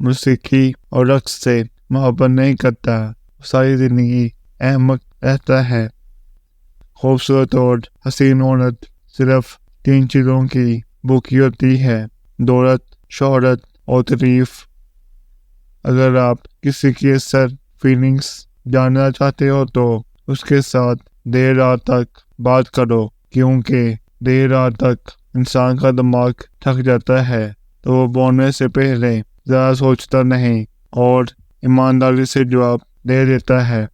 موسیقی اور رقص سے محبت نہیں کرتا وہ ساری زندگی احمق رہتا ہے۔ خوبصورت اور حسین عورت صرف 3 چیزوں کی بھوکی ہوتی ہے: دولت، شہرت اور تعریف۔ اگر آپ کسی کی اثر فیلنگز جاننا چاہتے ہو تو اس کے ساتھ دیر رات تک بات کرو، کیونکہ دیر رات تک انسان کا دماغ تھک جاتا ہے تو وہ بولنے سے پہلے ذرا سوچتا نہیں اور ایمانداری سے جواب دے دیتا ہے۔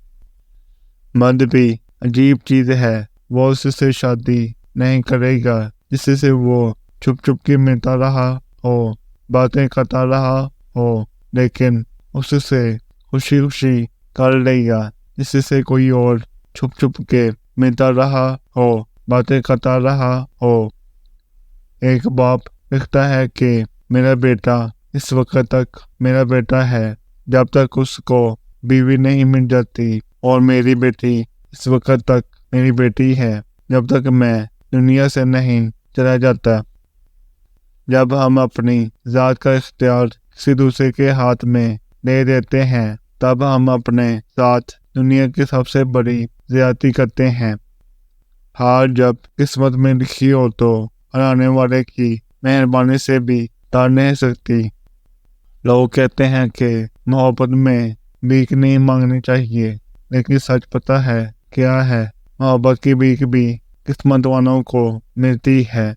مرد بھی عجیب چیز ہے، وہ اس سے شادی نہیں کرے گا جس سے وہ چھپ چھپ کے ملتا رہا ہو، باتیں کرتا رہا ہو، لیکن اس سے خوشی خوشی کر لے گا جس سے کوئی اور چھپ چھپ کے ملتا رہا ہو، باتیں کرتا رہا ہو۔ ایک باپ لکھتا ہے کہ میرا بیٹا اس وقت تک میرا بیٹا ہے جب تک اس کو بیوی نہیں مل جاتی، اور میری بیٹی اس وقت تک میری بیٹی ہے جب تک میں دنیا سے نہیں چلا جاتا۔ جب ہم اپنی ذات کا اختیار کسی دوسرے کے ہاتھ میں دے دیتے ہیں تب ہم اپنے ساتھ دنیا کی سب سے بڑی زیادتی کرتے ہیں۔ ہار جب قسمت میں لکھی ہو تو ہرانے والے کی مہربانی سے بھی ٹال نہیں سکتی۔ لوگ کہتے ہیں کہ محبت میں بھیک نہیں مانگنی چاہیے، لیکن سچ پتہ ہے کیا ہے؟ محبت کی بھیک بھی قسمت والوں کو ملتی ہے۔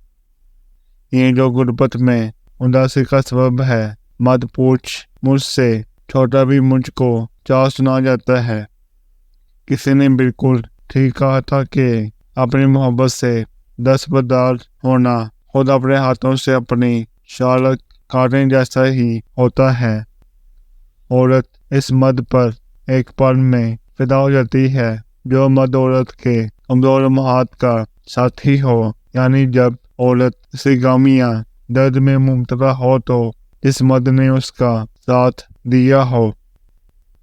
یہ جو غربت میں اداسی کا سبب ہے، مت پوچھ مجھ سے، چھوٹا بھی مجھ کو چاہ سنا جاتا ہے۔ کسی نے بالکل ٹھیک کہا تھا کہ اپنی محبت سے دستبردار ہونا خود اپنے ہاتھوں سے اپنی شالک کاٹنے جیسا ہی ہوتا ہے۔ عورت اس مرد پر ایک پل میں فدا ہو جاتی ہے جو مرد عورت کے کمزور لمحات کا ساتھی ہو، یعنی جب عورت کسی غم یا درد میں مبتلا ہو تو جس مرد نے اس کا ساتھ دیا ہو۔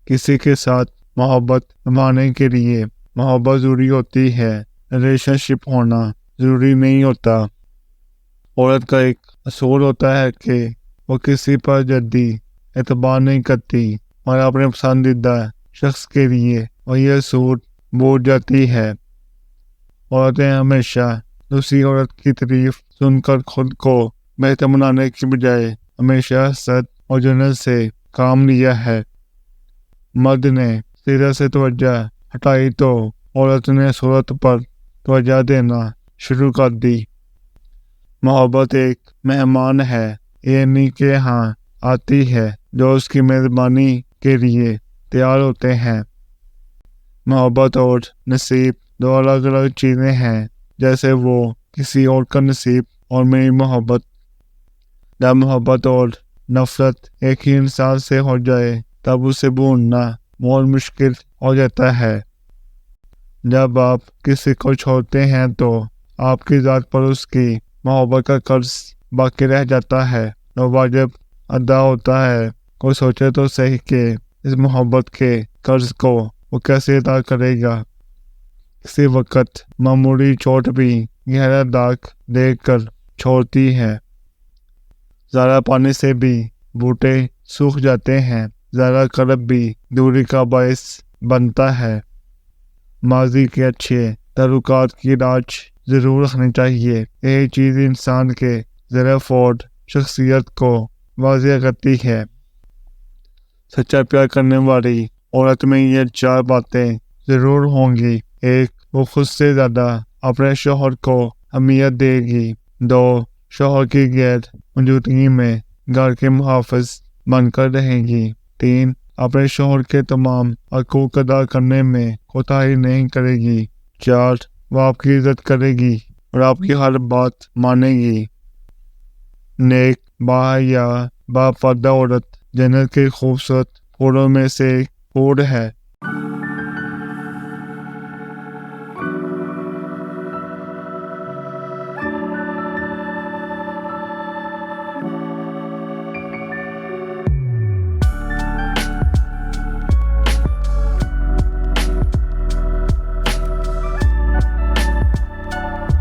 کسی کے ساتھ محبت نبھانے کے لیے محبت ضروری ہوتی ہے، ریلیشن شپ ہونا ضروری نہیں ہوتا۔ عورت کا ایک اصول ہوتا ہے کہ وہ کسی پر جدی اعتبار نہیں کرتی اور اپنے پسندیدہ شخص کے لیے وہ یہ اصول بھول جاتی ہے۔ عورتیں ہمیشہ دوسری عورت کی تعریف سن کر خود کو بہتر بنانے کی بجائے ہمیشہ حسد اور جلن سے کام لیا ہے۔ مرد نے سیرت سے توجہ ہٹائی تو عورت نے صورت پر توجہ دینا شروع کر دی۔ محبت ایک مہمان ہے، یہ نہیں کہ ہاں آتی ہے جو اس کی مہربانی کے لیے تیار ہوتے ہیں۔ محبت اور نصیب دو الگ الگ چیزیں ہیں، جیسے وہ کسی اور کا نصیب اور میری محبت۔ جب محبت اور نفرت ایک ہی انسان سے ہو جائے تب اسے بھولنا بہت مشکل ہو جاتا ہے۔ جب آپ کسی کو چھوڑتے ہیں تو آپ کی ذات پر اس کی محبت کا قرض باقی رہ جاتا ہے جو واجب ادا ہوتا ہے۔ کوئی سوچے تو صحیح کہ اس محبت کے قرض کو وہ کیسے ادا کرے گا۔ کسی وقت معمولی چوٹ بھی گہرا داغ دے کر چھوڑتی ہے۔ ذرا پانی سے بھی بوٹے سوکھ جاتے ہیں، ذرا قرب بھی دوری کا باعث بنتا ہے۔ ماضی کے اچھے تعلقات کی راج ضرور رکھنی چاہیے، یہی چیز انسان کے زیر فوڈ شخصیت کو واضح کرتی ہے۔ سچا پیار کرنے والی عورت میں یہ 4 باتیں ضرور ہوں گی۔ 1. وہ خود سے زیادہ اپنے شوہر کو اہمیت دے گی۔ 2. شوہر کی غیر موجودگی میں گھر کے محافظ بن کر رہے گی۔ 3. اپنے شوہر کے تمام حقوق ادا کرنے میں کوتاہی نہیں کرے گی۔ 4. وہ آپ کی عزت کرے گی اور آپ کی ہر بات مانے گی۔ نیک، باحیا، باپردہ عورت جنت کے خوبصورت پھولوں میں سے ایک پھول ہے۔